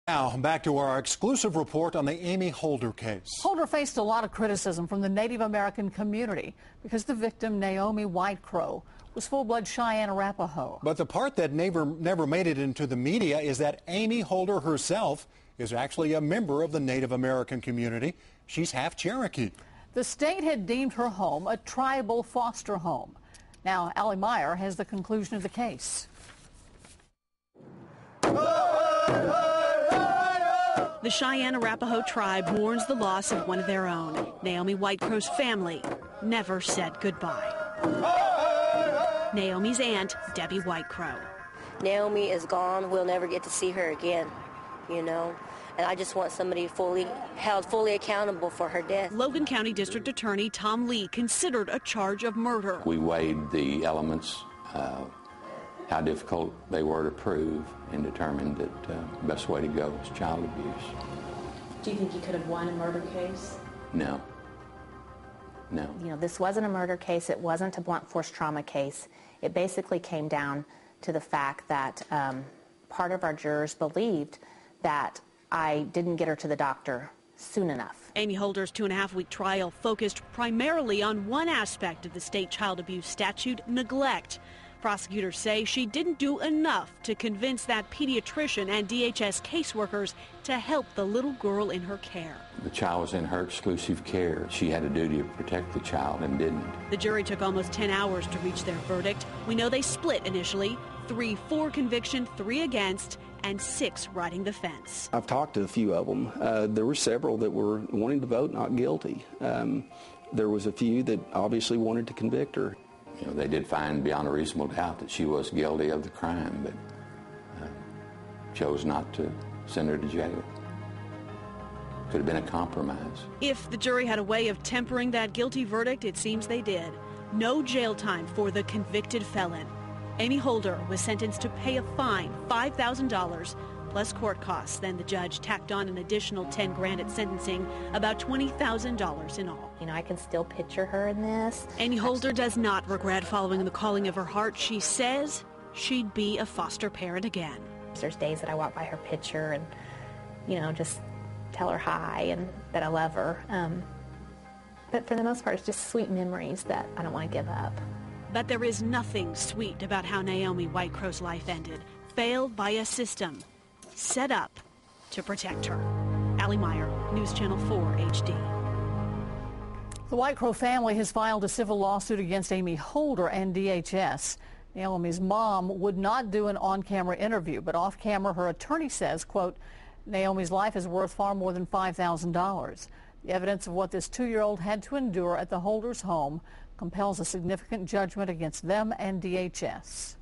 Now, back to our exclusive report on the Amy Holder case. Holder faced a lot of criticism from the Native American community because the victim, Naomi Whitecrow, was full-blood Cheyenne Arapaho. But the part that never made it into the media is that Amy Holder herself is actually a member of the Native American community. She's half Cherokee. The state had deemed her home a tribal foster home. Now, Allie Meyer has the conclusion of the case. The Cheyenne Arapaho tribe mourns the loss of one of their own. Naomi Whitecrow's family never said goodbye. Naomi's aunt, Debbie Whitecrow. Naomi is gone. We'll never get to see her again, you know. And I just want somebody held fully accountable for her death. Logan County District Attorney Tom Lee considered a charge of murder. We weighed the elements, how difficult they were to prove, and determined that the best way to go is child abuse. Do you think you could have won a murder case? No. No. You know, this wasn't a murder case. It wasn't a blunt force trauma case. It basically came down to the fact that part of our jurors believed that I didn't get her to the doctor soon enough. Amy Holder's 2.5-week trial focused primarily on one aspect of the state child abuse statute, neglect. Prosecutors say she didn't do enough to convince that pediatrician and DHS caseworkers to help the little girl in her care. The child was in her exclusive care. She had a duty to protect the child and didn't. The jury took almost 10 hours to reach their verdict. We know they split initially, 3 for conviction, 3 against, and 6 riding the fence. I've talked to a few of them. There were several that were wanting to vote not guilty. There was a few that obviously wanted to convict her. You know, they did find beyond a reasonable doubt that she was guilty of the crime, but chose not to send her to jail. Could have been a compromise. If the jury had a way of tempering that guilty verdict, it seems they did. No jail time for the convicted felon. Amy Holder was sentenced to pay a fine, $5,000, plus court costs. Then the judge tacked on an additional $10 grand at sentencing, about $20,000 in all. You know, I can still picture her in this. Amy Holder does not regret following the calling of her heart. She says she'd be a foster parent again. There's days that I walk by her picture and, you know, just tell her hi and that I love her. But for the most part, it's just sweet memories that I don't want to give up. But there is nothing sweet about how Naomi Whitecrow's life ended. Failed by a system set up to protect her. Allie Meyer, News Channel 4 HD. The Whitecrow family has filed a civil lawsuit against Amy Holder and DHS. Naomi's mom would not do an on-camera interview, but off-camera her attorney says, quote, Naomi's life is worth far more than $5,000. The evidence of what this 2-year-old had to endure at the Holder's home compels a significant judgment against them and DHS.